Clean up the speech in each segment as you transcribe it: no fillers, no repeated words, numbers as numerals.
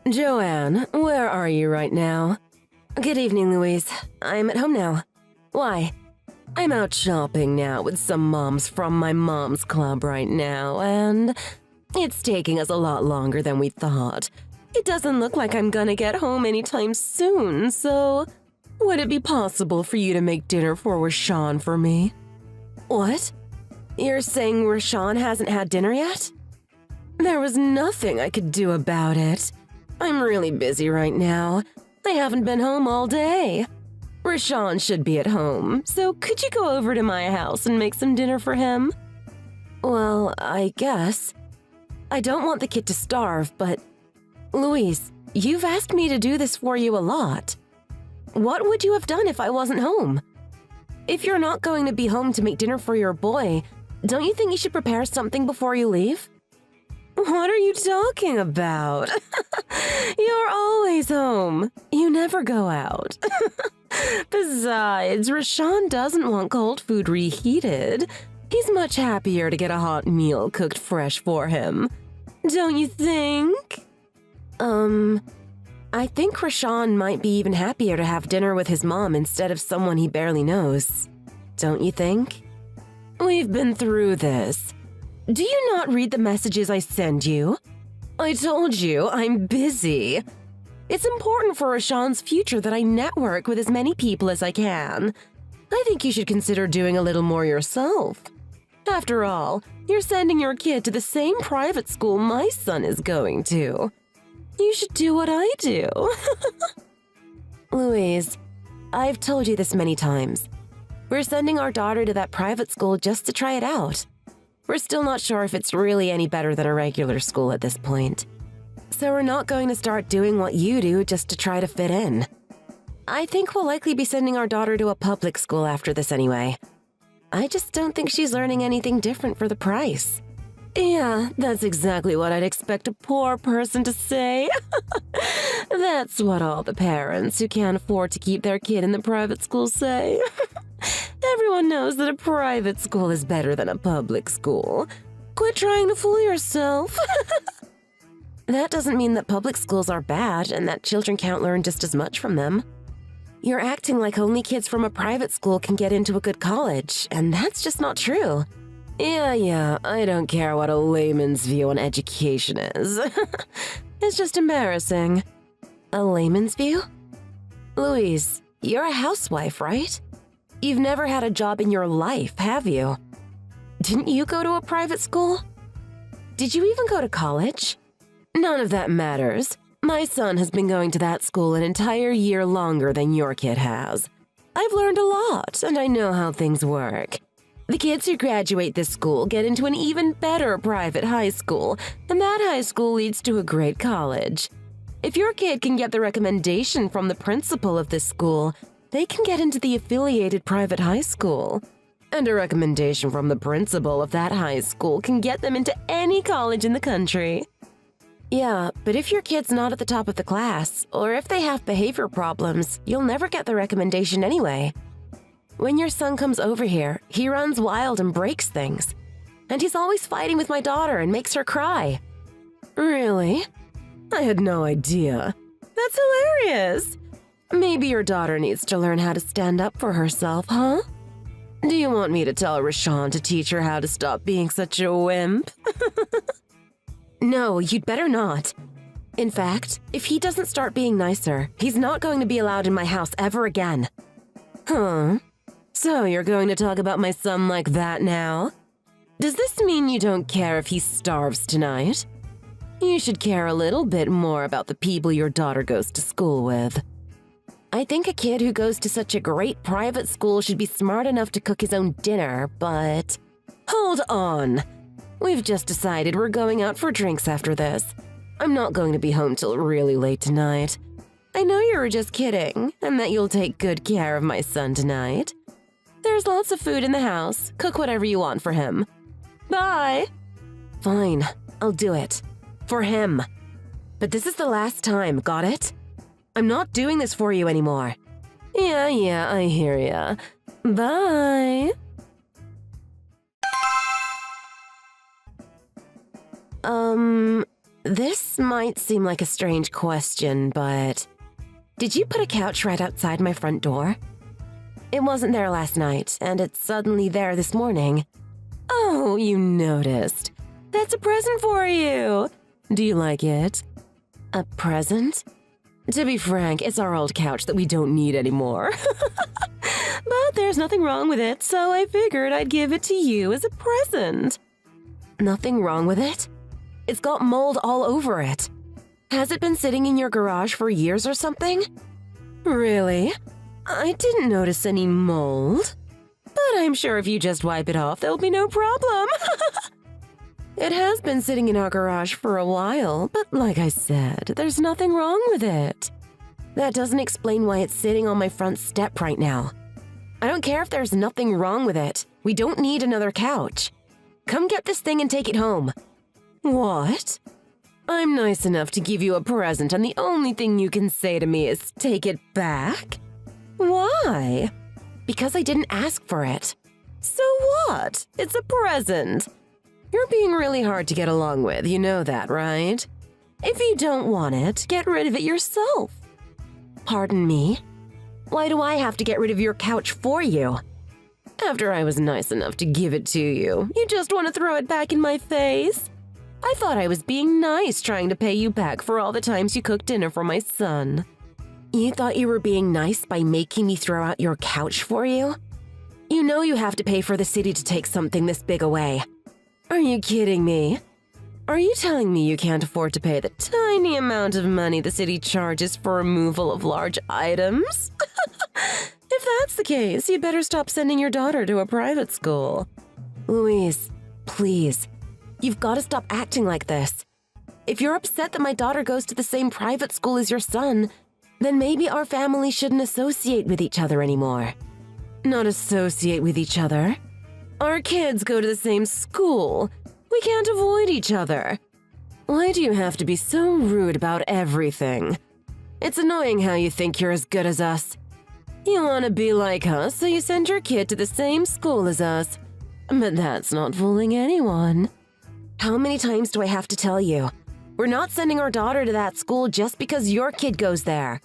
Joanne, where are you right now? Good evening, Louise. I'm at home now. Why? I'm out shopping now with some moms from my mom's club right now, and it's taking us a lot longer than we thought. It doesn't look like I'm gonna get home anytime soon, so would it be possible for you to make dinner for Rashawn for me? What? You're saying Rashawn hasn't had dinner yet? There was nothing I could do about it. I'm really busy right now. I haven't been home all day. Rashawn should be at home, so could you go over to my house and make some dinner for him? Well, I guess. I don't want the kid to starve, but… Louise, you've asked me to do this for you a lot. What would you have done if I wasn't home? If you're not going to be home to make dinner for your boy, don't you think you should prepare something before you leave? What are you talking about? You're always home. You never go out. Besides, Rashawn doesn't want cold food reheated. He's much happier to get a hot meal cooked fresh for him. Don't you think? I think Rashawn might be even happier to have dinner with his mom instead of someone he barely knows. Don't you think? We've been through this. Do you not read the messages I send you? I told you, I'm busy. It's important for Rashawn's future that I network with as many people as I can. I think you should consider doing a little more yourself. After all, you're sending your kid to the same private school my son is going to. You should do what I do. Louise, I've told you this many times. We're sending our daughter to that private school just to try it out. We're still not sure if it's really any better than a regular school at this point. So we're not going to start doing what you do just to try to fit in. I think we'll likely be sending our daughter to a public school after this anyway. I just don't think she's learning anything different for the price. Yeah, that's exactly what I'd expect a poor person to say. That's what all the parents who can't afford to keep their kid in the private school say. Everyone knows that a private school is better than a public school. Quit trying to fool yourself. That doesn't mean that public schools are bad and that children can't learn just as much from them. You're acting like only kids from a private school can get into a good college, and that's just not true. Yeah, I don't care what a layman's view on education is. It's just embarrassing. A layman's view? Louise, you're a housewife, right? You've never had a job in your life, have you? Didn't you go to a private school? Did you even go to college? None of that matters. My son has been going to that school an entire year longer than your kid has. I've learned a lot, and I know how things work. The kids who graduate this school get into an even better private high school, and that high school leads to a great college. If your kid can get the recommendation from the principal of this school, they can get into the affiliated private high school. And a recommendation from the principal of that high school can get them into any college in the country. Yeah, but if your kid's not at the top of the class, or if they have behavior problems, you'll never get the recommendation anyway. When your son comes over here, he runs wild and breaks things. And he's always fighting with my daughter and makes her cry. Really? I had no idea. That's hilarious. Maybe your daughter needs to learn how to stand up for herself, huh? Do you want me to tell Rashawn to teach her how to stop being such a wimp? No, you'd better not. In fact, if he doesn't start being nicer, he's not going to be allowed in my house ever again. Huh? So you're going to talk about my son like that now? Does this mean you don't care if he starves tonight? You should care a little bit more about the people your daughter goes to school with. I think a kid who goes to such a great private school should be smart enough to cook his own dinner, but… Hold on! We've just decided we're going out for drinks after this. I'm not going to be home till really late tonight. I know you were just kidding, and that you'll take good care of my son tonight. There's lots of food in the house. Cook whatever you want for him. Bye! Fine, I'll do it. For him. But this is the last time, got it? I'm not doing this for you anymore. Yeah, I hear ya. Bye! This might seem like a strange question, but did you put a couch right outside my front door? It wasn't there last night, and it's suddenly there this morning. Oh, you noticed. That's a present for you. Do you like it? A present? To be frank, it's our old couch that we don't need anymore. But there's nothing wrong with it, so I figured I'd give it to you as a present. Nothing wrong with it? It's got mold all over it. Has it been sitting in your garage for years or something? Really? I didn't notice any mold. But I'm sure if you just wipe it off, there'll be no problem. It has been sitting in our garage for a while, but like I said, there's nothing wrong with it. That doesn't explain why it's sitting on my front step right now. I don't care if there's nothing wrong with it. We don't need another couch. Come get this thing and take it home. What? I'm nice enough to give you a present, and the only thing you can say to me is take it back? Why? Because I didn't ask for it. So what? It's a present. You're being really hard to get along with, you know that, right? If you don't want it, get rid of it yourself. Pardon me? Why do I have to get rid of your couch for you? After I was nice enough to give it to you, you just want to throw it back in my face? I thought I was being nice trying to pay you back for all the times you cooked dinner for my son. You thought you were being nice by making me throw out your couch for you? You know you have to pay for the city to take something this big away. Are you kidding me? Are you telling me you can't afford to pay the tiny amount of money the city charges for removal of large items? If that's the case, you'd better stop sending your daughter to a private school. Louise, please. You've got to stop acting like this. If you're upset that my daughter goes to the same private school as your son, then maybe our family shouldn't associate with each other anymore. Not associate with each other. Our kids go to the same school. We can't avoid each other. Why do you have to be so rude about everything? It's annoying how you think you're as good as us. You want to be like us, so you send your kid to the same school as us. But that's not fooling anyone. How many times do I have to tell you? We're not sending our daughter to that school just because your kid goes there.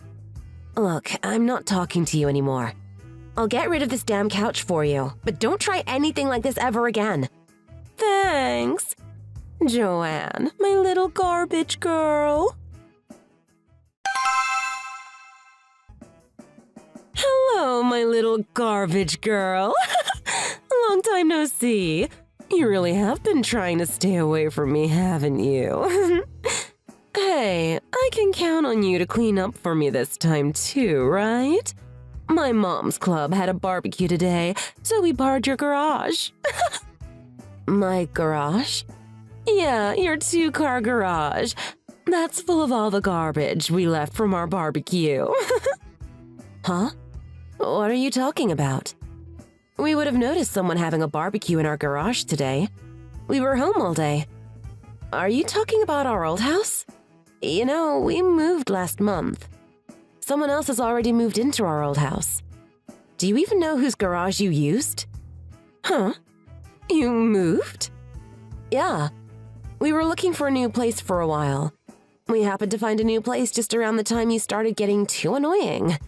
Look, I'm not talking to you anymore. I'll get rid of this damn couch for you, but don't try anything like this ever again. Thanks. Joanne, my little garbage girl. Hello, my little garbage girl. Long time no see. You really have been trying to stay away from me, haven't you? Hey, I can count on you to clean up for me this time too, right? My mom's club had a barbecue today, so we borrowed your garage. My garage? Yeah, your 2-car garage. That's full of all the garbage we left from our barbecue. Huh? What are you talking about? We would have noticed someone having a barbecue in our garage today. We were home all day. Are you talking about our old house? You know, we moved last month. Someone else has already moved into our old house. Do you even know whose garage you used? Huh? You moved? Yeah. We were looking for a new place for a while. We happened to find a new place just around the time you started getting too annoying.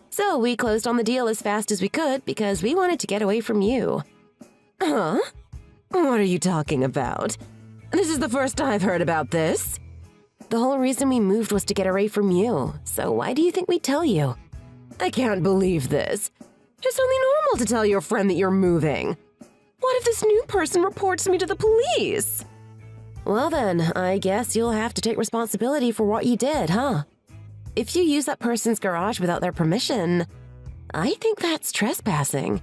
So we closed on the deal as fast as we could because we wanted to get away from you. Huh? What are you talking about? This is the first I've heard about this. The whole reason we moved was to get away from you, so why do you think we'd tell you? I can't believe this. It's only normal to tell your friend that you're moving. What if this new person reports me to the police? Well then, I guess you'll have to take responsibility for what you did, huh? If you use that person's garage without their permission, I think that's trespassing.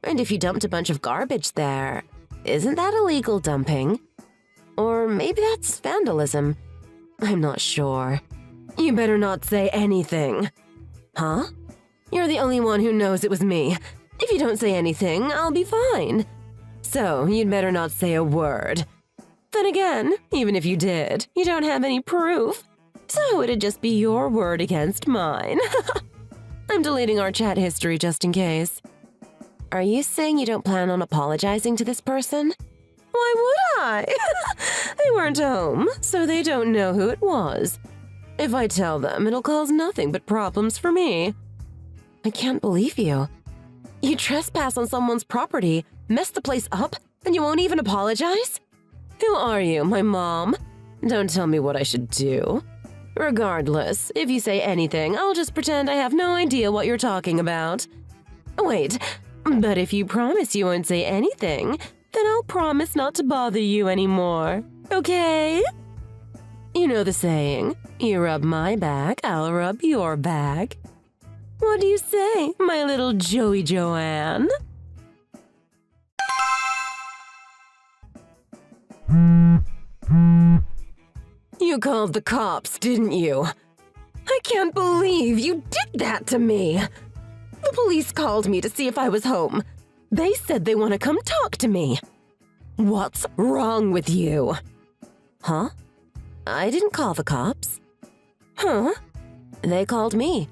And if you dumped a bunch of garbage there, isn't that illegal dumping? Or maybe that's vandalism. I'm not sure. You better not say anything. Huh? You're the only one who knows it was me. If you don't say anything, I'll be fine. So, you'd better not say a word. Then again, even if you did, you don't have any proof. So it'd just be your word against mine. I'm deleting our chat history just in case. Are you saying you don't plan on apologizing to this person? Why would I? They weren't home, so they don't know who it was. If I tell them, it'll cause nothing but problems for me. I can't believe you. You trespass on someone's property, mess the place up, and you won't even apologize? Who are you, my mom? Don't tell me what I should do. Regardless, if you say anything, I'll just pretend I have no idea what you're talking about. Wait, but if you promise you won't say anything, then I'll promise not to bother you anymore, okay? You know the saying, you rub my back, I'll rub your back. What do you say, my little Joey Joanne? You called the cops, didn't you? I can't believe you did that to me. The police called me to see if I was home. They said they want to come talk to me. What's wrong with you? Huh? I didn't call the cops. Huh? They called me.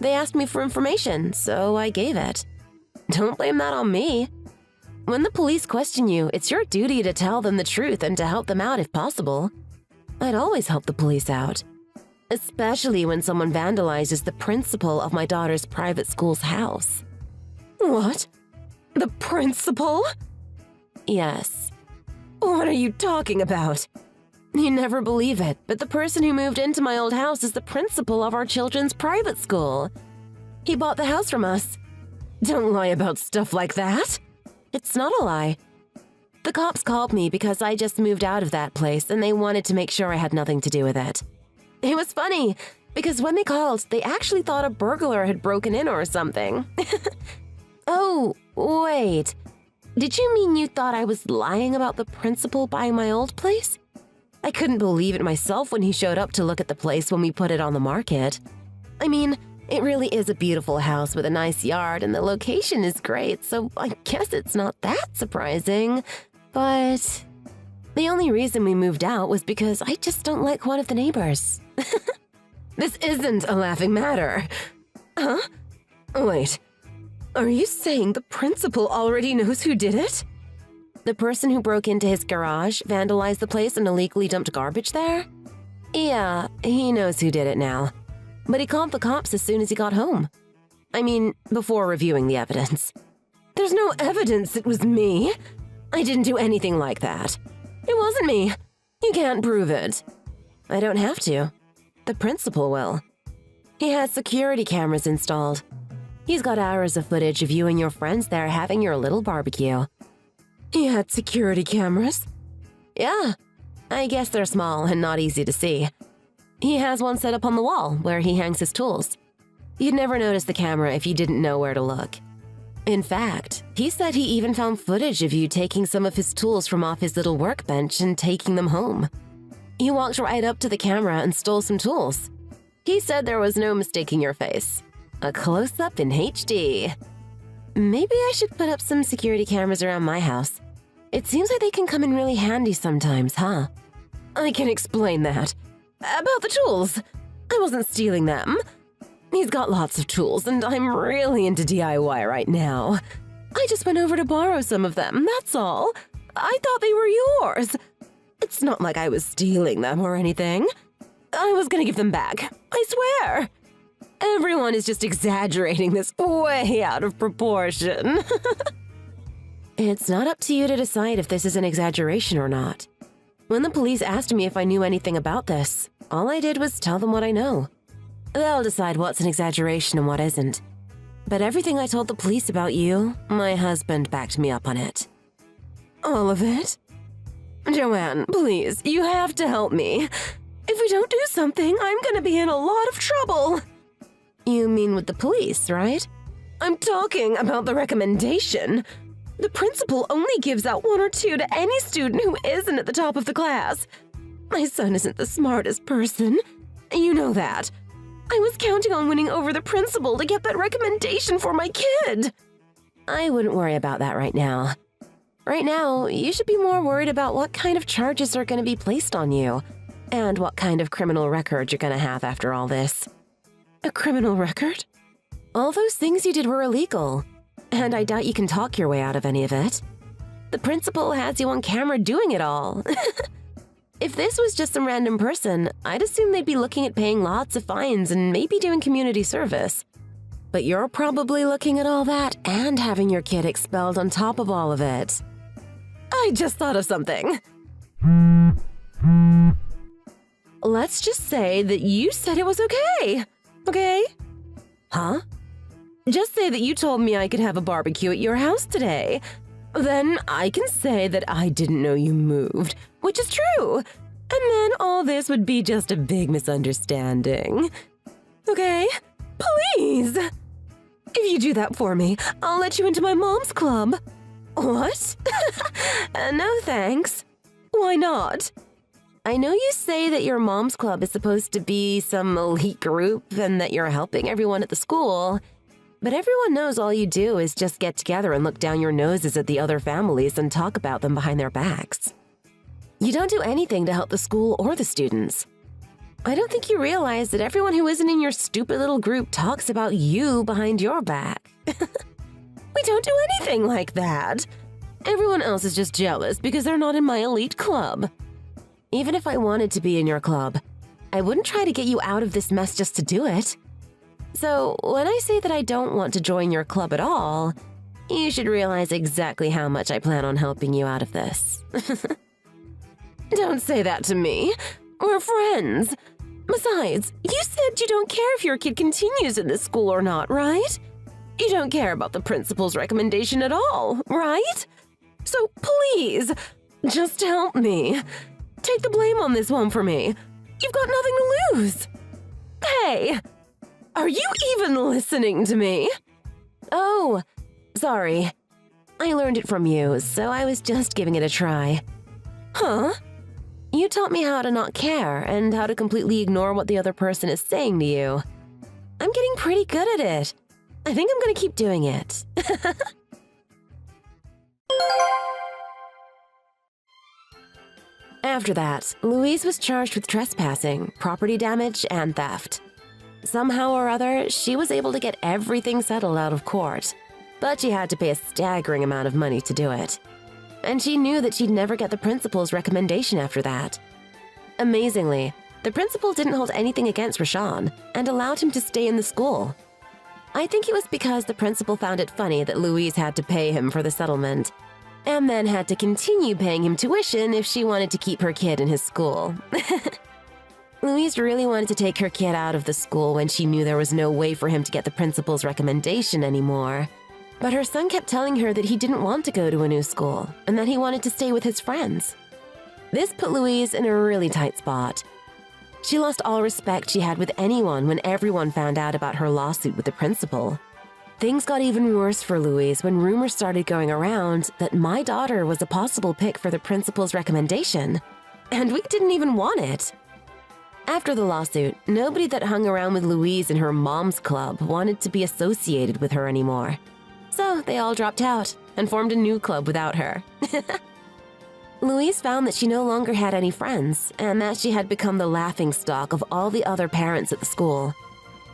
They asked me for information, so I gave it. Don't blame that on me. When the police question you, it's your duty to tell them the truth and to help them out if possible. I'd always help the police out. Especially when someone vandalizes the principal of my daughter's private school's house. What? The principal? Yes. What are you talking about? You never believe it, but the person who moved into my old house is the principal of our children's private school. He bought the house from us. Don't lie about stuff like that. It's not a lie. The cops called me because I just moved out of that place and they wanted to make sure I had nothing to do with it. It was funny, because when they called, they actually thought a burglar had broken in or something. Oh, wait. Did you mean you thought I was lying about the principal buying my old place? I couldn't believe it myself when he showed up to look at the place when we put it on the market. I mean, it really is a beautiful house with a nice yard and the location is great, so I guess it's not that surprising. But the only reason we moved out was because I just don't like one of the neighbors. This isn't a laughing matter. Huh? Wait. Are you saying the principal already knows who did it? The person who broke into his garage, vandalized the place, and illegally dumped garbage there? Yeah, he knows who did it now. But he called the cops as soon as he got home. I mean, before reviewing the evidence. There's no evidence it was me. I didn't do anything like that. It wasn't me. You can't prove it. I don't have to. The principal will. He has security cameras installed. He's got hours of footage of you and your friends there having your little barbecue. He had security cameras? Yeah. I guess they're small and not easy to see. He has one set up on the wall where he hangs his tools. You'd never notice the camera if you didn't know where to look. In fact, he said he even found footage of you taking some of his tools from off his little workbench and taking them home. You walked right up to the camera and stole some tools. He said there was no mistaking your face. A close-up in HD. Maybe I should put up some security cameras around my house. It seems like they can come in really handy sometimes, huh? I can explain that. About the tools. I wasn't stealing them. He's got lots of tools, and I'm really into DIY right now. I just went over to borrow some of them, that's all. I thought they were yours. It's not like I was stealing them or anything. I was gonna give them back, I swear. Everyone is just exaggerating this way out of proportion. It's not up to you to decide if this is an exaggeration or not. When the police asked me if I knew anything about this, all I did was tell them what I know. They'll decide what's an exaggeration and what isn't. But everything I told the police about you, my husband backed me up on it. All of it? Joanne, please, you have to help me. If we don't do something, I'm gonna be in a lot of trouble. You mean with the police, right? I'm talking about the recommendation. The principal only gives out 1 or 2 to any student who isn't at the top of the class. My son isn't the smartest person. You know that. I was counting on winning over the principal to get that recommendation for my kid. I wouldn't worry about that right now. Right now, you should be more worried about what kind of charges are going to be placed on you and what kind of criminal record you're going to have after all this. A criminal record? All those things you did were illegal, and I doubt you can talk your way out of any of it. The principal has you on camera doing it all. If this was just some random person, I'd assume they'd be looking at paying lots of fines and maybe doing community service. But you're probably looking at all that and having your kid expelled on top of all of it. I just thought of something. Let's just say that you said it was okay. Okay? Huh? Just say that you told me I could have a barbecue at your house today. Then I can say that I didn't know you moved, which is true. And then all this would be just a big misunderstanding. Okay? Please! If you do that for me, I'll let you into my mom's club. What? No thanks. Why not? I know you say that your mom's club is supposed to be some elite group and that you're helping everyone at the school, but everyone knows all you do is just get together and look down your noses at the other families and talk about them behind their backs. You don't do anything to help the school or the students. I don't think you realize that everyone who isn't in your stupid little group talks about you behind your back. We don't do anything like that. Everyone else is just jealous because they're not in my elite club. Even if I wanted to be in your club, I wouldn't try to get you out of this mess just to do it. So when I say that I don't want to join your club at all, you should realize exactly how much I plan on helping you out of this. Don't say that to me. We're friends. Besides, you said you don't care if your kid continues in this school or not, right? You don't care about the principal's recommendation at all, right? So please, just help me. Take the blame on this one for me. You've got nothing to lose. Hey, are you even listening to me? Oh, sorry. I learned it from you, so I was just giving it a try. Huh? You taught me how to not care and how to completely ignore what the other person is saying to you. I'm getting pretty good at it. I think I'm gonna keep doing it. After that, Louise was charged with trespassing, property damage, and theft. Somehow or other, she was able to get everything settled out of court, but she had to pay a staggering amount of money to do it. And she knew that she'd never get the principal's recommendation after that. Amazingly, the principal didn't hold anything against Rashawn and allowed him to stay in the school. I think it was because the principal found it funny that Louise had to pay him for the settlement, and then had to continue paying him tuition if she wanted to keep her kid in his school. Louise really wanted to take her kid out of the school when she knew there was no way for him to get the principal's recommendation anymore. But her son kept telling her that he didn't want to go to a new school and that he wanted to stay with his friends. This put Louise in a really tight spot. She lost all respect she had with anyone when everyone found out about her lawsuit with the principal. Things got even worse for Louise when rumors started going around that my daughter was a possible pick for the principal's recommendation, and we didn't even want it. After the lawsuit, nobody that hung around with Louise in her mom's club wanted to be associated with her anymore. So they all dropped out and formed a new club without her. Louise found that she no longer had any friends and that she had become the laughingstock of all the other parents at the school.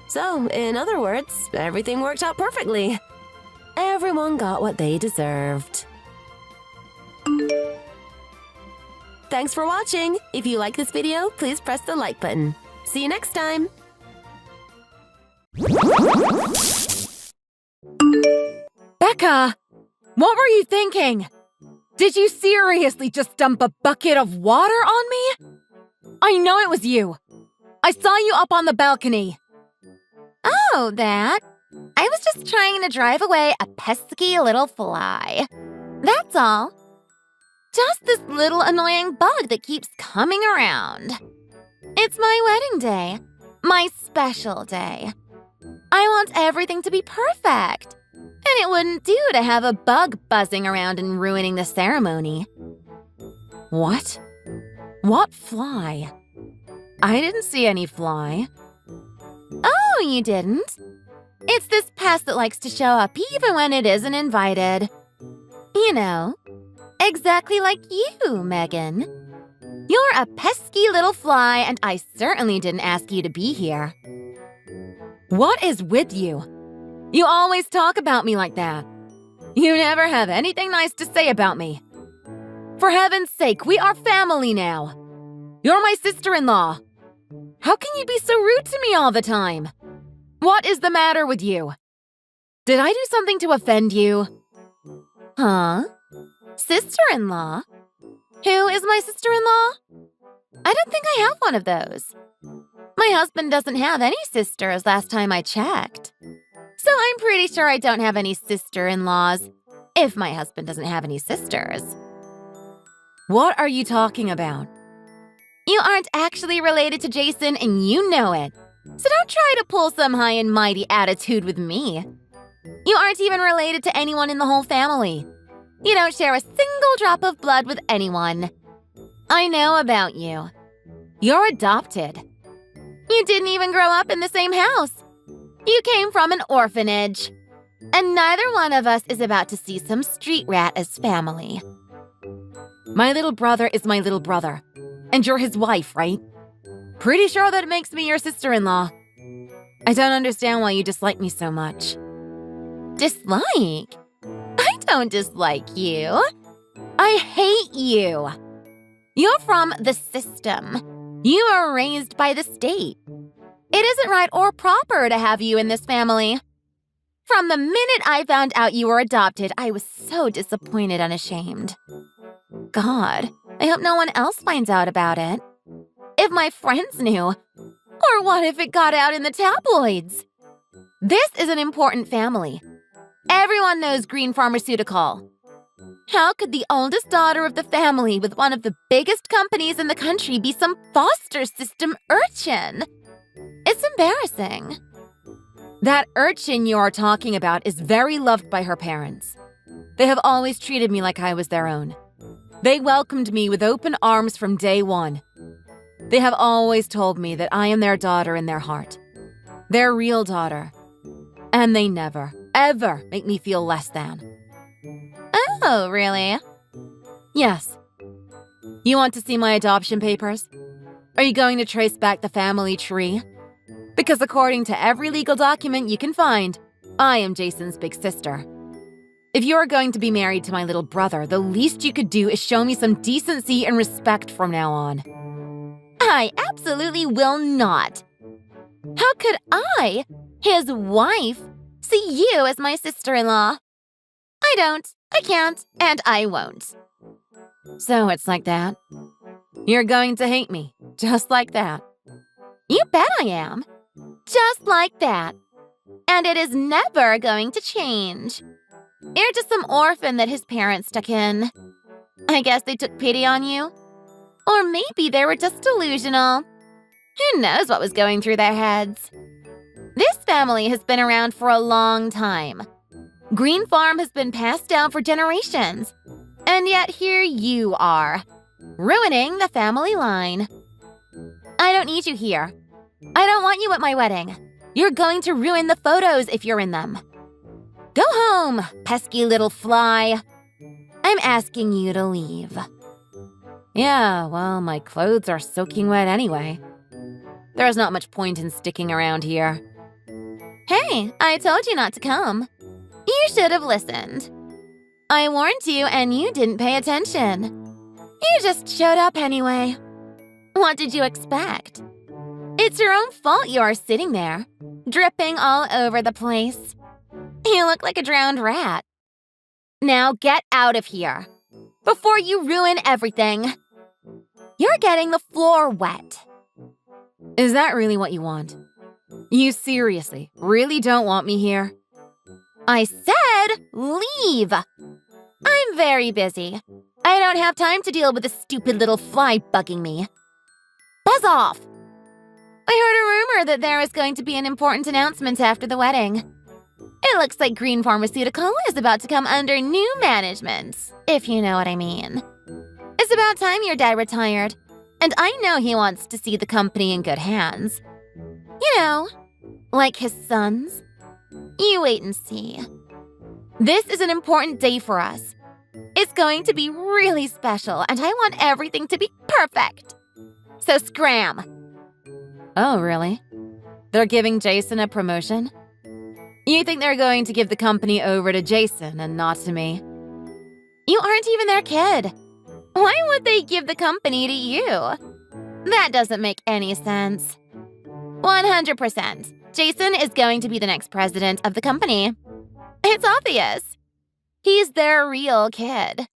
So, in other words, everything worked out perfectly. Everyone got what they deserved. Thanks for watching! If you like this video, please press the like button. See you next time! Becca! What were you thinking? Did you seriously just dump a bucket of water on me? I know it was you. I saw you up on the balcony. Oh, that? I was just trying to drive away a pesky little fly. That's all. Just this little annoying bug that keeps coming around. It's my wedding day. My special day. I want everything to be perfect. And it wouldn't do to have a bug buzzing around and ruining the ceremony. What? What fly? I didn't see any fly. Oh, you didn't? It's this pest that likes to show up even when it isn't invited. You know, exactly like you, Megan. You're a pesky little fly, and I certainly didn't ask you to be here. What is with you? You always talk about me like that. You never have anything nice to say about me. For heaven's sake, we are family now. You're my sister-in-law. How can you be so rude to me all the time? What is the matter with you? Did I do something to offend you? Huh? Sister-in-law? Who is my sister-in-law? I don't think I have one of those. My husband doesn't have any sisters last time I checked. So I'm pretty sure I don't have any sister-in-laws, if my husband doesn't have any sisters. What are you talking about? You aren't actually related to Jason and you know it. So don't try to pull some high and mighty attitude with me. You aren't even related to anyone in the whole family. You don't share a single drop of blood with anyone. I know about you. You're adopted. You didn't even grow up in the same house. You came from an orphanage. And neither one of us is about to see some street rat as family. My little brother is my little brother. And you're his wife, right? Pretty sure that makes me your sister-in-law. I don't understand why you dislike me so much. Dislike? I don't dislike you. I hate you. You're from the system. You were raised by the state. It isn't right or proper to have you in this family. From the minute I found out you were adopted, I was so disappointed and ashamed. God, I hope no one else finds out about it. If my friends knew, or what if it got out in the tabloids? This is an important family. Everyone knows Green Pharmaceutical. How could the oldest daughter of the family with one of the biggest companies in the country be some foster system urchin? It's embarrassing. That urchin you are talking about is very loved by her parents. They have always treated me like I was their own. They welcomed me with open arms from day one. They have always told me that I am their daughter in their heart. Their real daughter. And they never, ever make me feel less than. Oh, really? Yes. You want to see my adoption papers? Are you going to trace back the family tree? Because according to every legal document you can find, I am Jason's big sister. If you are going to be married to my little brother, the least you could do is show me some decency and respect from now on. I absolutely will not. How could I, his wife, see you as my sister-in-law? I don't, I can't, and I won't. So it's like that? You're going to hate me, just like that. You bet I am. Just like that. And it is never going to change. You're just some orphan that his parents stuck in. I guess they took pity on you. Or maybe they were just delusional. Who knows what was going through their heads? This family has been around for a long time. Green Farm has been passed down for generations. And yet here you are, ruining the family line. I don't need you here. I don't want you at my wedding. You're going to ruin the photos if you're in them. Go home, pesky little fly. I'm asking you to leave. Yeah, well, my clothes are soaking wet anyway. There's not much point in sticking around here. Hey, I told you not to come. You should have listened. I warned you and you didn't pay attention. You just showed up anyway. What did you expect? It's your own fault you are sitting there, dripping all over the place. You look like a drowned rat. Now get out of here, before you ruin everything. You're getting the floor wet. Is that really what you want? You seriously really don't want me here? I said leave. I'm very busy. I don't have time to deal with this stupid little fly bugging me. Buzz off. I heard a rumor that there is going to be an important announcement after the wedding. It looks like Green Pharmaceutical is about to come under new management, if you know what I mean. It's about time your dad retired, and I know he wants to see the company in good hands. You know, like his sons. You wait and see. This is an important day for us. It's going to be really special, and I want everything to be perfect. So scram! Oh, really? They're giving Jason a promotion? You think they're going to give the company over to Jason and not to me? You aren't even their kid. Why would they give the company to you? That doesn't make any sense. 100%. Jason is going to be the next president of the company. It's obvious. He's their real kid.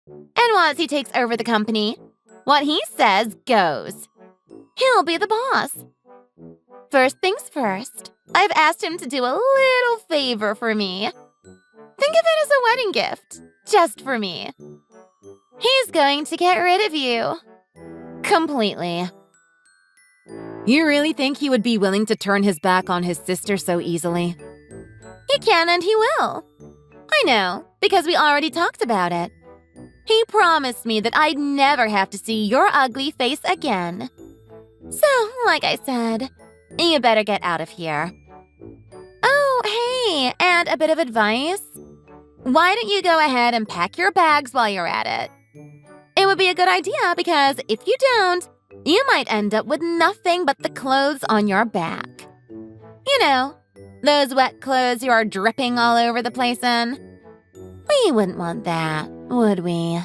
And once he takes over the company, what he says goes. He'll be the boss. First things first, I've asked him to do a little favor for me. Think of it as a wedding gift, just for me. He's going to get rid of you. Completely. You really think he would be willing to turn his back on his sister so easily? He can and he will. I know, because we already talked about it. He promised me that I'd never have to see your ugly face again. So, like I said, you better get out of here. Oh, hey, and a bit of advice. Why don't you go ahead and pack your bags while you're at it? It would be a good idea because if you don't, you might end up with nothing but the clothes on your back. You know, those wet clothes you are dripping all over the place in. We wouldn't want that, would we?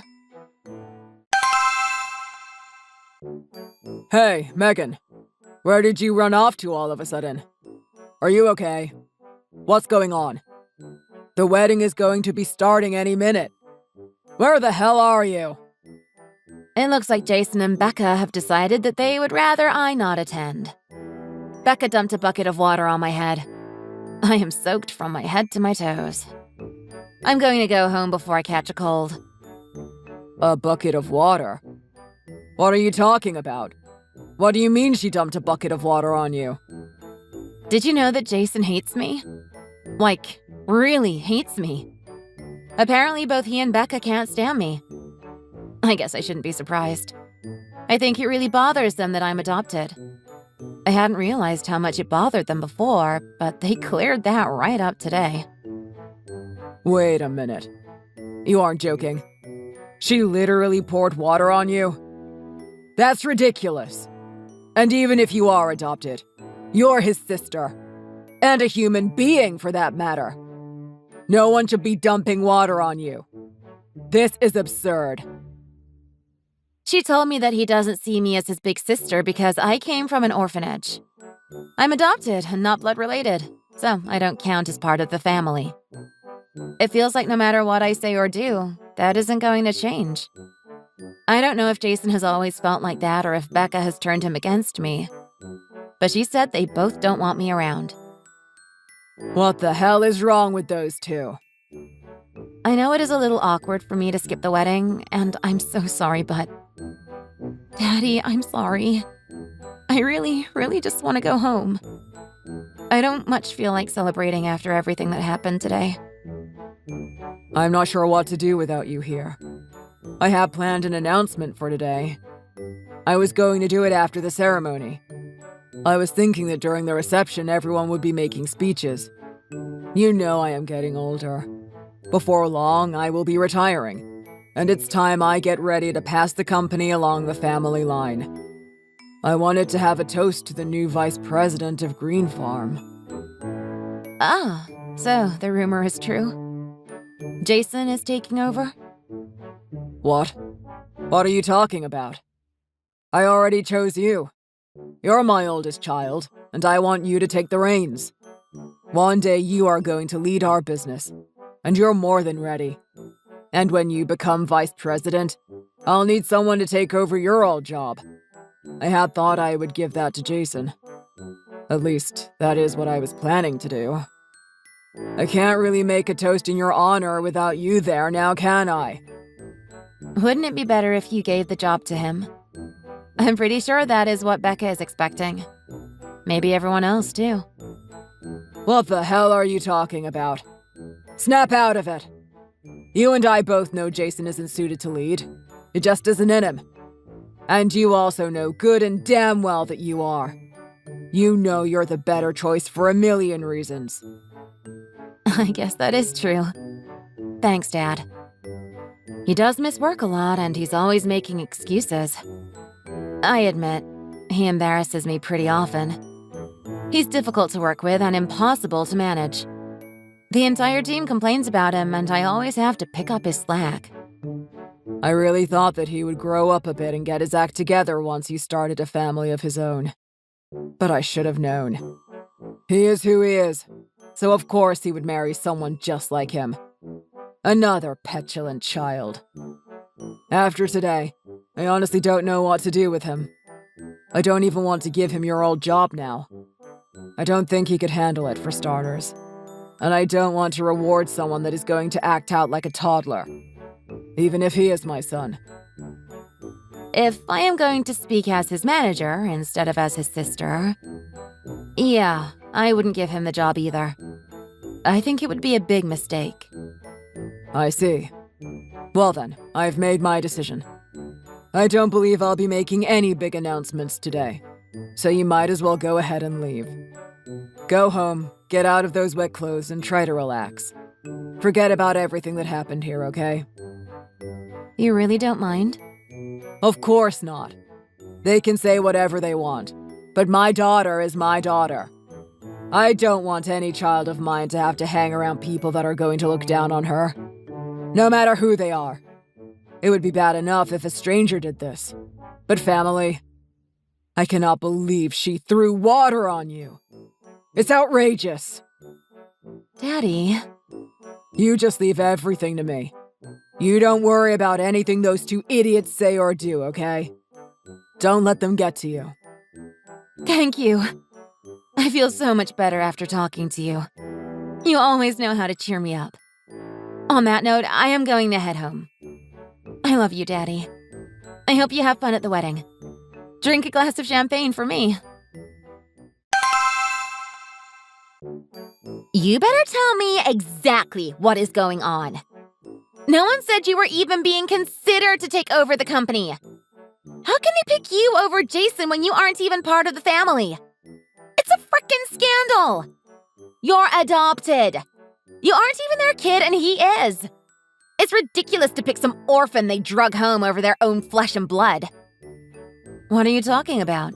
Hey, Megan. Where did you run off to all of a sudden? Are you okay? What's going on? The wedding is going to be starting any minute. Where the hell are you? It looks like Jason and Becca have decided that they would rather I not attend. Becca dumped a bucket of water on my head. I am soaked from my head to my toes. I'm going to go home before I catch a cold. A bucket of water? What are you talking about? What do you mean she dumped a bucket of water on you? Did you know that Jason hates me? Like, really hates me. Apparently both he and Becca can't stand me. I guess I shouldn't be surprised. I think it really bothers them that I'm adopted. I hadn't realized how much it bothered them before, but they cleared that right up today. Wait a minute. You aren't joking. She literally poured water on you? That's ridiculous. And even if you are adopted, you're his sister. And a human being, for that matter. No one should be dumping water on you. This is absurd. She told me that he doesn't see me as his big sister because I came from an orphanage. I'm adopted and not blood related, so I don't count as part of the family. It feels like no matter what I say or do, that isn't going to change. I don't know if Jason has always felt like that or if Becca has turned him against me. But she said they both don't want me around. What the hell is wrong with those two? I know it is a little awkward for me to skip the wedding, and I'm so sorry, but... Daddy, I'm sorry. I really just want to go home. I don't much feel like celebrating after everything that happened today. I'm not sure what to do without you here. I have planned an announcement for today. I was going to do it after the ceremony. I was thinking that during the reception everyone would be making speeches. You know I am getting older. Before long, I will be retiring, and it's time I get ready to pass the company along the family line. I wanted to have a toast to the new vice president of Green Farm. Ah, so the rumor is true. Jason is taking over? What? What are you talking about? I already chose you. You're my oldest child, and I want you to take the reins. One day you are going to lead our business, and you're more than ready. And when you become vice president, I'll need someone to take over your old job. I had thought I would give that to Jason. At least, that is what I was planning to do. I can't really make a toast in your honor without you there, now can I? Wouldn't it be better if you gave the job to him? I'm pretty sure that is what Becca is expecting. Maybe everyone else, too. What the hell are you talking about? Snap out of it! You and I both know Jason isn't suited to lead. It just isn't in him. And you also know good and damn well that you are. You know you're the better choice for a million reasons. I guess that is true. Thanks, Dad. He does miss work a lot, and he's always making excuses. I admit, he embarrasses me pretty often. He's difficult to work with and impossible to manage. The entire team complains about him, and I always have to pick up his slack. I really thought that he would grow up a bit and get his act together once he started a family of his own. But I should have known. He is who he is, so of course he would marry someone just like him. Another petulant child. After today, I honestly don't know what to do with him. I don't even want to give him your old job now. I don't think he could handle it, for starters. And I don't want to reward someone that is going to act out like a toddler, even if he is my son. If I am going to speak as his manager instead of as his sister, yeah, I wouldn't give him the job either. I think it would be a big mistake. I see. Well then, I've made my decision. I don't believe I'll be making any big announcements today, so you might as well go ahead and leave. Go home, get out of those wet clothes, and try to relax. Forget about everything that happened here, okay? You really don't mind? Of course not. They can say whatever they want, but my daughter is my daughter. I don't want any child of mine to have to hang around people that are going to look down on her, no matter who they are. It would be bad enough if a stranger did this, but family, I cannot believe she threw water on you. It's outrageous. Daddy. You just leave everything to me. You don't worry about anything those two idiots say or do, okay? Don't let them get to you. Thank you. I feel so much better after talking to you. You always know how to cheer me up. On that note, I am going to head home. I love you, Daddy. I hope you have fun at the wedding. Drink a glass of champagne for me. You better tell me exactly what is going on. No one said you were even being considered to take over the company. How can they pick you over Jason when you aren't even part of the family? It's a frickin' scandal! You're adopted. You aren't even their kid and he is. It's ridiculous to pick some orphan they drug home over their own flesh and blood. What are you talking about?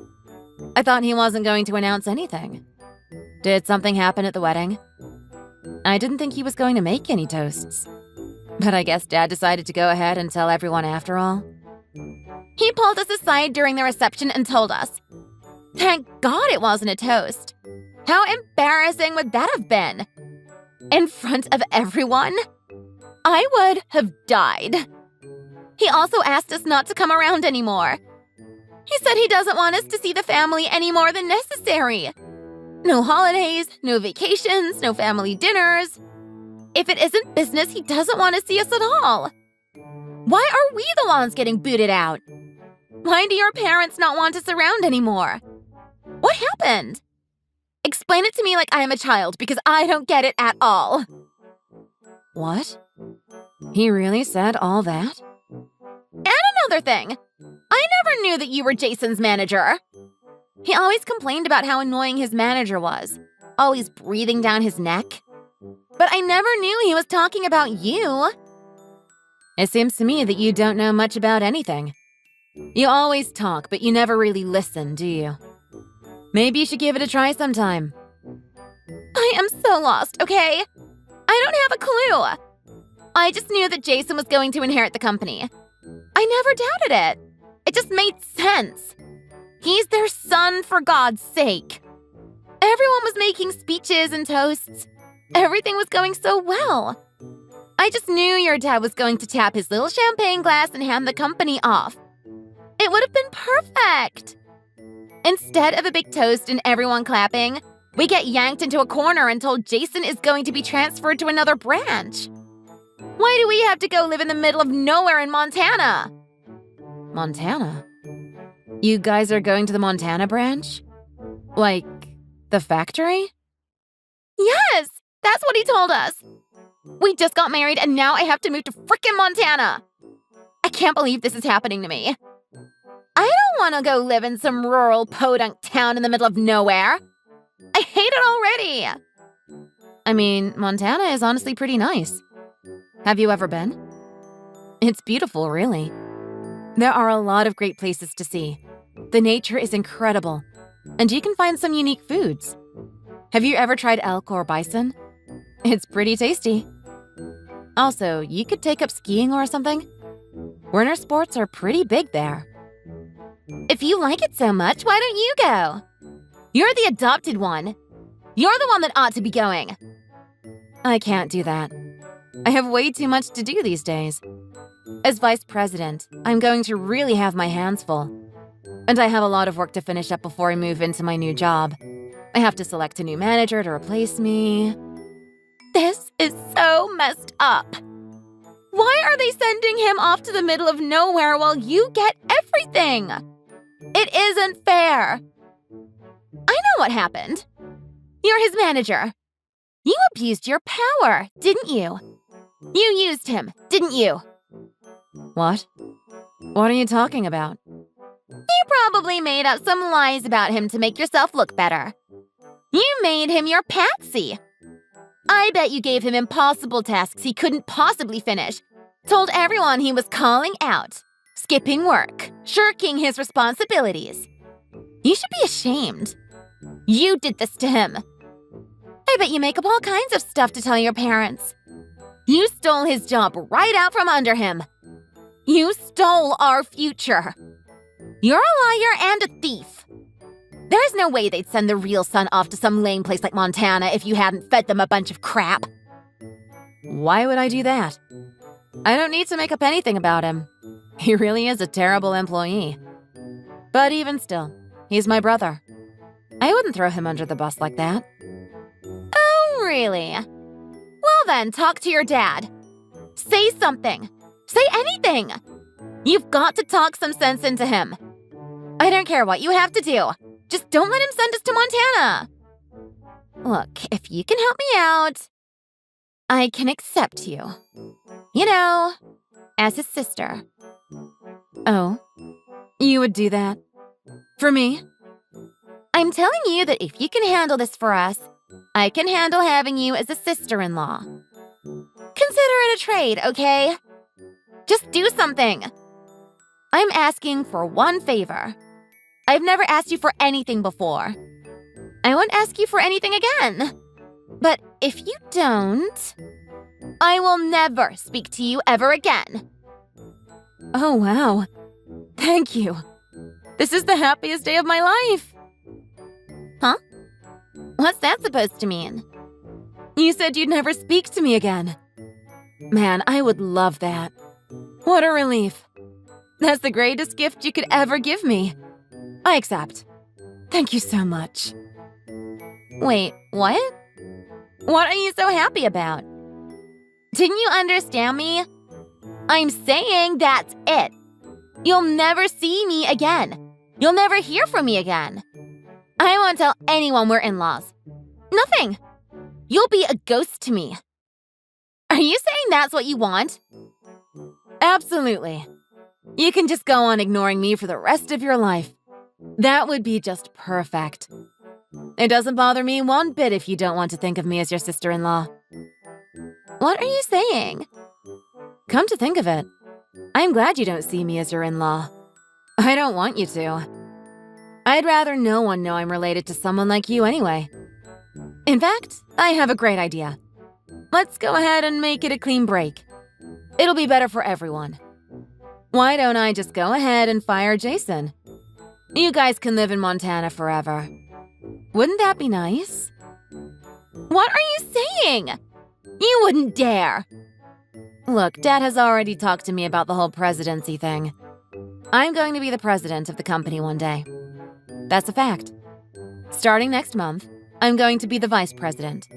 I thought he wasn't going to announce anything. Did something happen at the wedding? I didn't think he was going to make any toasts. But I guess Dad decided to go ahead and tell everyone after all. He pulled us aside during the reception and told us. Thank God it wasn't a toast. How embarrassing would that have been? In front of everyone? I would have died. He also asked us not to come around anymore. He said he doesn't want us to see the family any more than necessary. No holidays, no vacations, no family dinners. If it isn't business, he doesn't want to see us at all. Why are we the ones getting booted out? Why do your parents not want us around anymore? What happened? Explain it to me like I am a child, because I don't get it at all. What? He really said all that? And another thing, I never knew that you were Jason's manager. He always complained about how annoying his manager was, always breathing down his neck. But I never knew he was talking about you. It seems to me that you don't know much about anything. You always talk, but you never really listen, do you? Maybe you should give it a try sometime. I am so lost, okay? I don't have a clue. I just knew that Jason was going to inherit the company. I never doubted it. It just made sense. He's their son, for God's sake. Everyone was making speeches and toasts. Everything was going so well. I just knew your dad was going to tap his little champagne glass and hand the company off. It would have been perfect. Instead of a big toast and everyone clapping, we get yanked into a corner and told Jason is going to be transferred to another branch. Why do we have to go live in the middle of nowhere in Montana? Montana? You guys are going to the Montana branch? Like, the factory? Yes, that's what he told us. We just got married and now I have to move to frickin' Montana. I can't believe this is happening to me. I don't want to go live in some rural podunk town in the middle of nowhere. I hate it already. I mean, Montana is honestly pretty nice. Have you ever been? It's beautiful, really. There are a lot of great places to see. The nature is incredible, and you can find some unique foods. Have you ever tried elk or bison? It's pretty tasty. Also, you could take up skiing or something. Winter sports are pretty big there. If you like it so much, why don't you go? You're the adopted one. You're the one that ought to be going. I can't do that. I have way too much to do these days. As vice president, I'm going to really have my hands full. And I have a lot of work to finish up before I move into my new job. I have to select a new manager to replace me. This is so messed up. Why are they sending him off to the middle of nowhere while you get everything? It isn't fair. I know what happened. You're his manager. You abused your power, didn't you? You used him, didn't you? What? What are you talking about? You probably made up some lies about him to make yourself look better. You made him your patsy. I bet you gave him impossible tasks he couldn't possibly finish. Told everyone he was calling out, skipping work, shirking his responsibilities. You should be ashamed. You did this to him. I bet you make up all kinds of stuff to tell your parents. You stole his job right out from under him. You stole our future. You're a liar and a thief. There's no way they'd send the real son off to some lame place like Montana if you hadn't fed them a bunch of crap. Why would I do that? I don't need to make up anything about him. He really is a terrible employee. But even still, he's my brother. I wouldn't throw him under the bus like that. Oh, really? Well then, talk to your dad. Say something. Say anything. You've got to talk some sense into him. I don't care what you have to do. Just don't let him send us to Montana. Look, if you can help me out, I can accept you. You know, as his sister. Oh, you would do that? For me? I'm telling you that if you can handle this for us, I can handle having you as a sister-in-law. Consider it a trade, okay? Just do something. I'm asking for one favor. I've never asked you for anything before. I won't ask you for anything again. But if you don't, I will never speak to you ever again. Oh, wow. Thank you. This is the happiest day of my life. Huh? What's that supposed to mean? You said you'd never speak to me again. Man, I would love that. What a relief. That's the greatest gift you could ever give me. I accept. Thank you so much. Wait, what? What are you so happy about? Didn't you understand me? I'm saying that's it. You'll never see me again. You'll never hear from me again. I won't tell anyone we're in-laws. Nothing. You'll be a ghost to me. Are you saying that's what you want? Absolutely. You can just go on ignoring me for the rest of your life. That would be just perfect. It doesn't bother me one bit if you don't want to think of me as your sister-in-law. What are you saying? Come to think of it, I'm glad you don't see me as your in-law. I don't want you to. I'd rather no one know I'm related to someone like you anyway. In fact, I have a great idea. Let's go ahead and make it a clean break. It'll be better for everyone. Why don't I just go ahead and fire Jason? You guys can live in Montana forever. Wouldn't that be nice? What are you saying? You wouldn't dare. Look, Dad has already talked to me about the whole presidency thing. I'm going to be the president of the company one day. That's a fact. Starting next month, I'm going to be the vice president.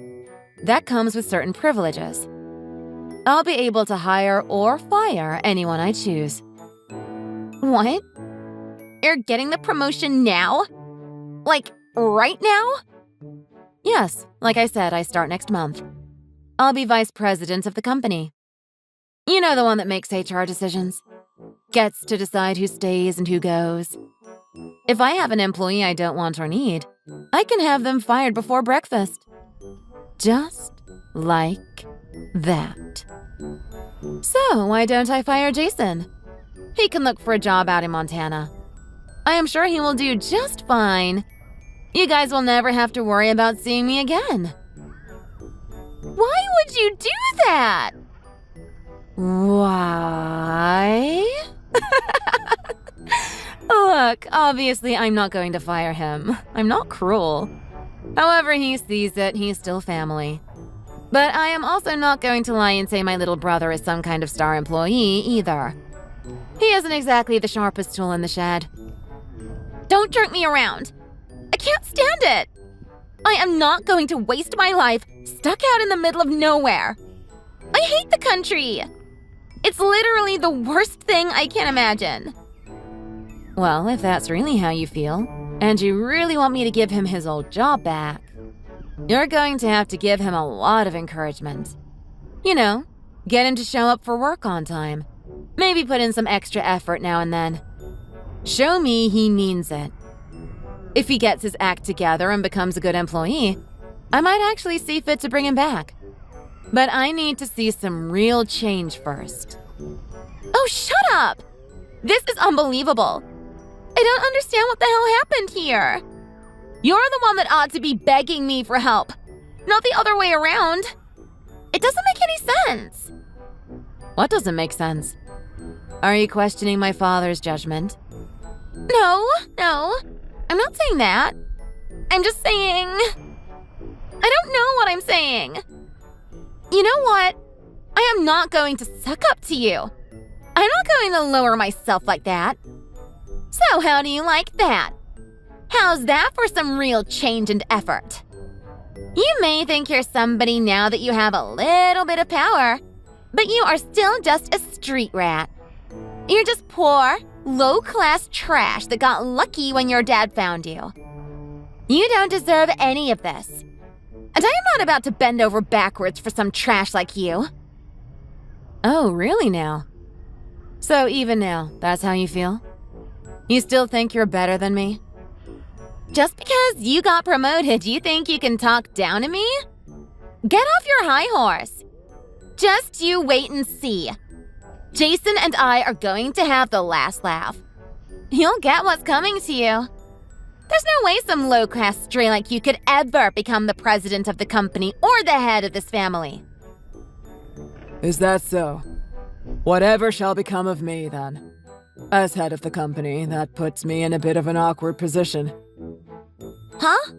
That comes with certain privileges. I'll be able to hire or fire anyone I choose. What? You're getting the promotion now? Like, right now? Yes, like I said, I start next month. I'll be vice president of the company. You know, the one that makes HR decisions. Gets to decide who stays and who goes. If I have an employee I don't want or need, I can have them fired before breakfast. Just like that. So, why don't I fire Jason? He can look for a job out in Montana. I am sure he will do just fine. You guys will never have to worry about seeing me again. Why would you do that? Why? Look, obviously I'm not going to fire him. I'm not cruel. However he sees it, he's still family. But I am also not going to lie and say my little brother is some kind of star employee either. He isn't exactly the sharpest tool in the shed. Don't jerk me around. I can't stand it. I am not going to waste my life stuck out in the middle of nowhere. I hate the country. It's literally the worst thing I can imagine. Well, if that's really how you feel, and you really want me to give him his old job back, you're going to have to give him a lot of encouragement. You know, get him to show up for work on time. Maybe put in some extra effort now and then. Show me he means it. If he gets his act together and becomes a good employee, I might actually see fit to bring him back. But I need to see some real change first. Oh, shut up! This is unbelievable. I don't understand what the hell happened here. You're the one that ought to be begging me for help, not the other way around. It doesn't make any sense. What doesn't make sense? Are you questioning my father's judgment? No. I'm not saying that. I'm just saying... I don't know what I'm saying. You know what? I am not going to suck up to you. I'm not going to lower myself like that. So how do you like that? How's that for some real change and effort? You may think you're somebody now that you have a little bit of power, but you are still just a street rat. You're just poor, low-class trash that got lucky when your dad found you. You don't deserve any of this. And I am not about to bend over backwards for some trash like you. Oh, really now? So even now, that's how you feel? You still think you're better than me? Just because you got promoted, you think you can talk down to me? Get off your high horse. Just you wait and see. Jason and I are going to have the last laugh. You'll get what's coming to you. There's no way some low-class stray like you could ever become the president of the company or the head of this family. Is that so? Whatever shall become of me, then. As head of the company, that puts me in a bit of an awkward position. Huh?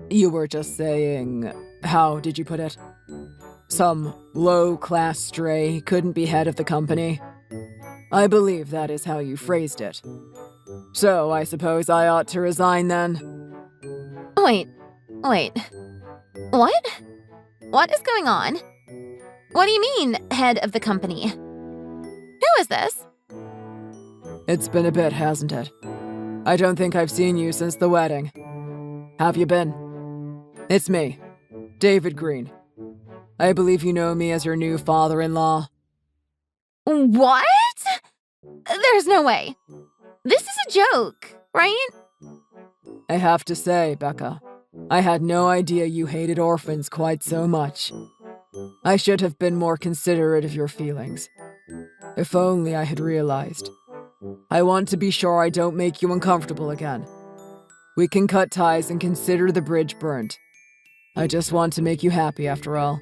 You were just saying... How did you put it? Some low-class stray couldn't be head of the company. I believe that is how you phrased it. So I suppose I ought to resign then? Wait. What? What is going on? What do you mean, head of the company? Who is this? It's been a bit, hasn't it? I don't think I've seen you since the wedding. Have you been? It's me, David Green. I believe you know me as your new father-in-law. What? There's no way. This is a joke, right? I have to say, Becca, I had no idea you hated orphans quite so much. I should have been more considerate of your feelings. If only I had realized. I want to be sure I don't make you uncomfortable again. We can cut ties and consider the bridge burnt. I just want to make you happy after all.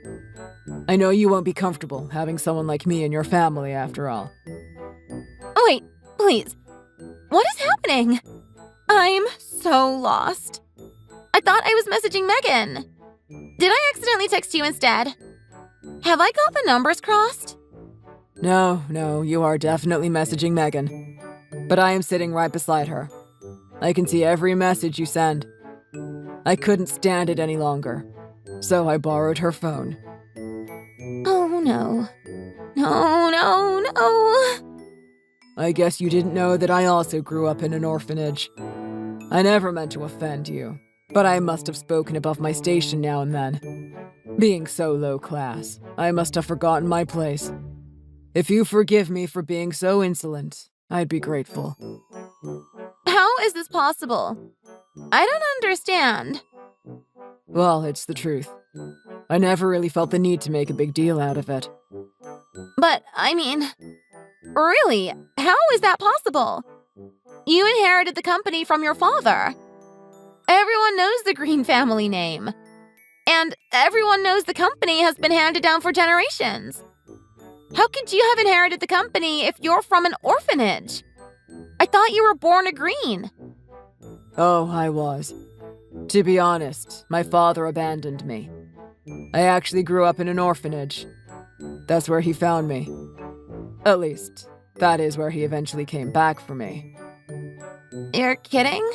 I know you won't be comfortable having someone like me in your family after all. Wait, please. What is happening? I'm so lost. I thought I was messaging Megan. Did I accidentally text you instead? Have I got the numbers crossed? No, you are definitely messaging Megan. But I am sitting right beside her. I can see every message you send. I couldn't stand it any longer, so I borrowed her phone. Oh no. No. I guess you didn't know that I also grew up in an orphanage. I never meant to offend you, but I must have spoken above my station now and then. Being so low class, I must have forgotten my place. If you forgive me for being so insolent, I'd be grateful. How is this possible? I don't understand. Well, it's the truth. I never really felt the need to make a big deal out of it. But, I mean, really, how is that possible? You inherited the company from your father. Everyone knows the Green family name. And everyone knows the company has been handed down for generations. How could you have inherited the company if you're from an orphanage? I thought you were born a green. Oh, I was. To be honest, my father abandoned me. I actually grew up in an orphanage. That's where he found me. At least, that is where he eventually came back for me. You're kidding?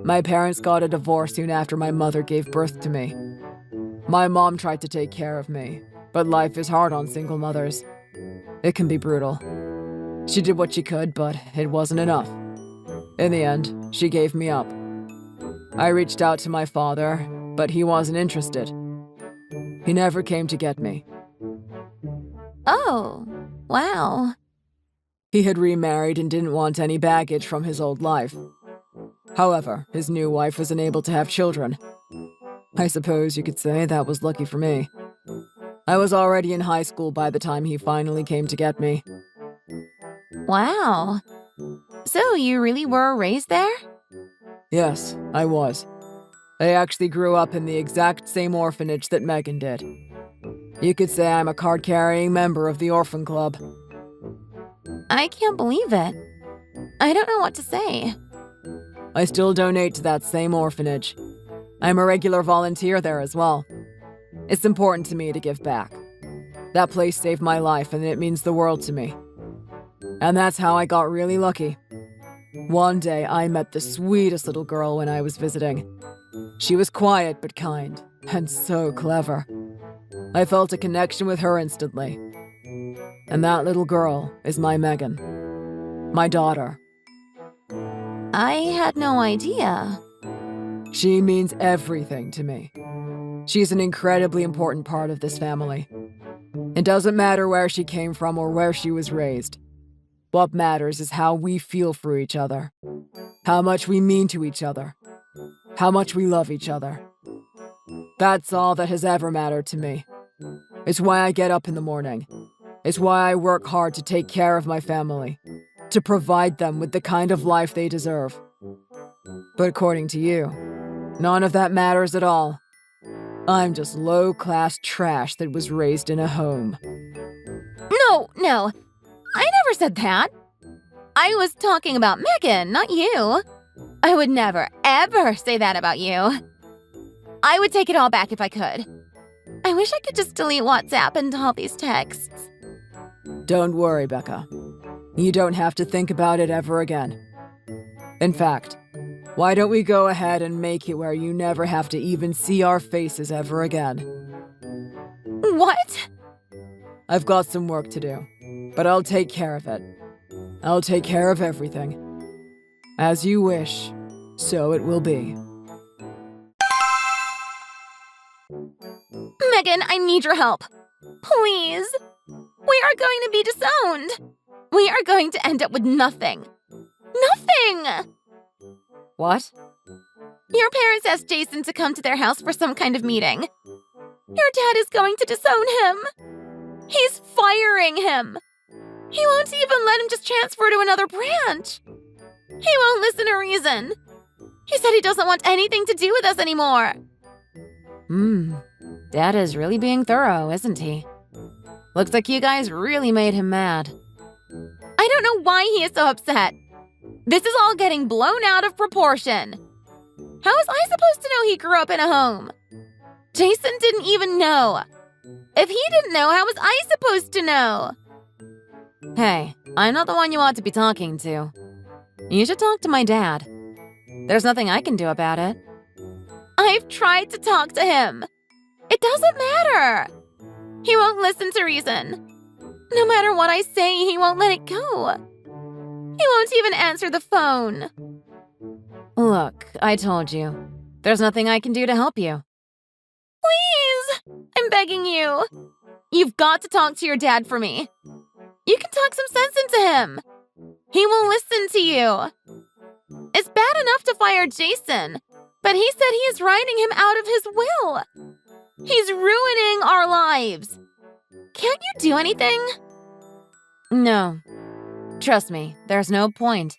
My parents got a divorce soon after my mother gave birth to me. My mom tried to take care of me, but life is hard on single mothers. It can be brutal. She did what she could, but it wasn't enough. In the end, she gave me up. I reached out to my father, but he wasn't interested. He never came to get me. Oh, wow. He had remarried and didn't want any baggage from his old life. However, his new wife was unable to have children. I suppose you could say that was lucky for me. I was already in high school by the time he finally came to get me. Wow. So you really were raised there? Yes, I was. I actually grew up in the exact same orphanage that Megan did. You could say I'm a card-carrying member of the orphan club. I can't believe it. I don't know what to say. I still donate to that same orphanage. I'm a regular volunteer there as well. It's important to me to give back. That place saved my life and it means the world to me. And that's how I got really lucky. One day I met the sweetest little girl when I was visiting. She was quiet but kind, and so clever. I felt a connection with her instantly. And that little girl is my Megan. My daughter. I had no idea. She means everything to me. She's an incredibly important part of this family. It doesn't matter where she came from or where she was raised. What matters is how we feel for each other, how much we mean to each other, how much we love each other. That's all that has ever mattered to me. It's why I get up in the morning. It's why I work hard to take care of my family, to provide them with the kind of life they deserve. But according to you, none of that matters at all. I'm just low-class trash that was raised in a home. No. I never said that. I was talking about Megan, not you. I would never, ever say that about you. I would take it all back if I could. I wish I could just delete WhatsApp and all these texts. Don't worry, Becca. You don't have to think about it ever again. In fact, why don't we go ahead and make it where you never have to even see our faces ever again? What? I've got some work to do, but I'll take care of it. I'll take care of everything. As you wish, so it will be. Megan, I need your help. Please. We are going to be disowned. We are going to end up with nothing. Nothing! What? Your parents asked Jason to come to their house for some kind of meeting. Your dad is going to disown him. He's firing him. He won't even let him just transfer to another branch. He won't listen to reason. He said he doesn't want anything to do with us anymore. Dad is really being thorough, isn't he? Looks like you guys really made him mad. I don't know why he is so upset. This is all getting blown out of proportion. How was I supposed to know he grew up in a home? Jason didn't even know. If he didn't know, how was I supposed to know? Hey, I'm not the one you ought to be talking to. You should talk to my dad. There's nothing I can do about it. I've tried to talk to him. It doesn't matter. He won't listen to reason. No matter what I say, he won't let it go. He won't even answer the phone. Look, I told you. There's nothing I can do to help you. Please! I'm begging you. You've got to talk to your dad for me. You can talk some sense into him. He will listen to you. It's bad enough to fire Jason, but he said he is writing him out of his will. He's ruining our lives. Can't you do anything? No. Trust me, there's no point.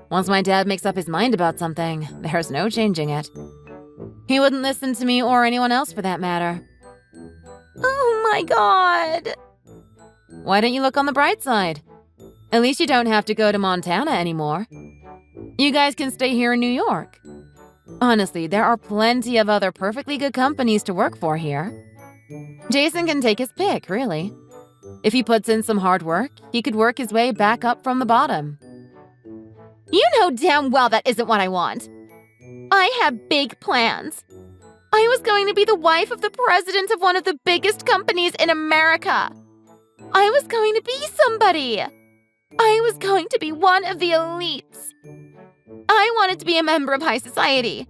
Once my dad makes up his mind about something, there's no changing it. He wouldn't listen to me or anyone else for that matter. Oh my God. Why don't you look on the bright side? At least you don't have to go to Montana anymore. You guys can stay here in New York. Honestly, there are plenty of other perfectly good companies to work for here. Jason can take his pick, really. If he puts in some hard work, he could work his way back up from the bottom. You know damn well that isn't what I want. I have big plans. I was going to be the wife of the president of one of the biggest companies in America. I was going to be somebody. I was going to be one of the elites. I wanted to be a member of high society.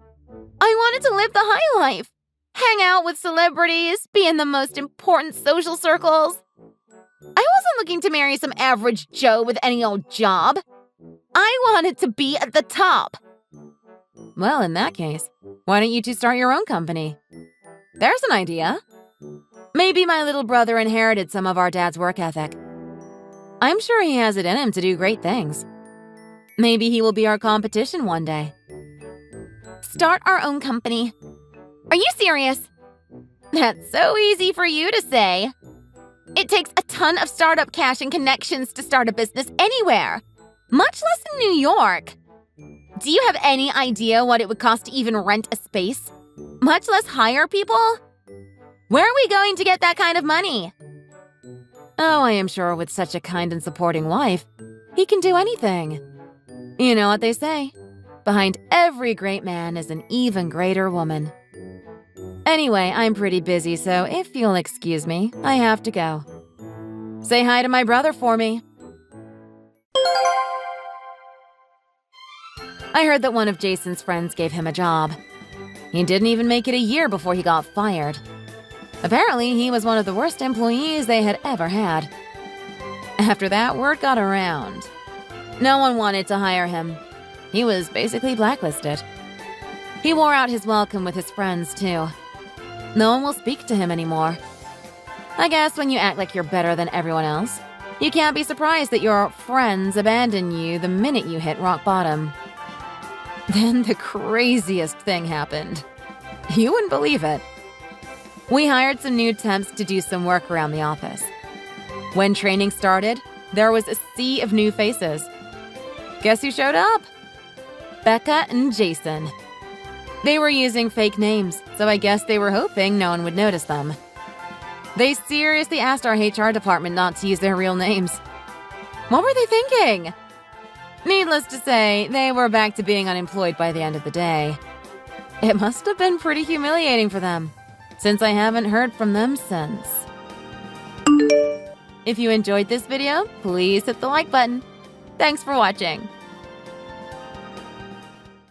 I wanted to live the high life, hang out with celebrities, be in the most important social circles. I wasn't looking to marry some average Joe with any old job. I wanted to be at the top. Well, in that case, why don't you two start your own company? There's an idea. Maybe my little brother inherited some of our dad's work ethic. I'm sure he has it in him to do great things. Maybe he will be our competition one day. Start our own company. Are you serious? That's so easy for you to say. It takes a ton of startup cash and connections to start a business anywhere, much less in New York. Do you have any idea what it would cost to even rent a space, much less hire people? Where are we going to get that kind of money? Oh, I am sure with such a kind and supporting wife, he can do anything. You know what they say, behind every great man is an even greater woman. Anyway, I'm pretty busy, so if you'll excuse me, I have to go. Say hi to my brother for me. I heard that one of Jason's friends gave him a job. He didn't even make it a year before he got fired. Apparently, he was one of the worst employees they had ever had. After that, word got around. No one wanted to hire him. He was basically blacklisted. He wore out his welcome with his friends, too. No one will speak to him anymore. I guess when you act like you're better than everyone else, you can't be surprised that your friends abandon you the minute you hit rock bottom. Then the craziest thing happened. You wouldn't believe it. We hired some new temps to do some work around the office. When training started, there was a sea of new faces. Guess who showed up? Becca and Jason. They were using fake names, so I guess they were hoping no one would notice them. They seriously asked our HR department not to use their real names. What were they thinking? Needless to say, they were back to being unemployed by the end of the day. It must have been pretty humiliating for them, since I haven't heard from them since. If you enjoyed this video, please hit the like button. Thanks for watching.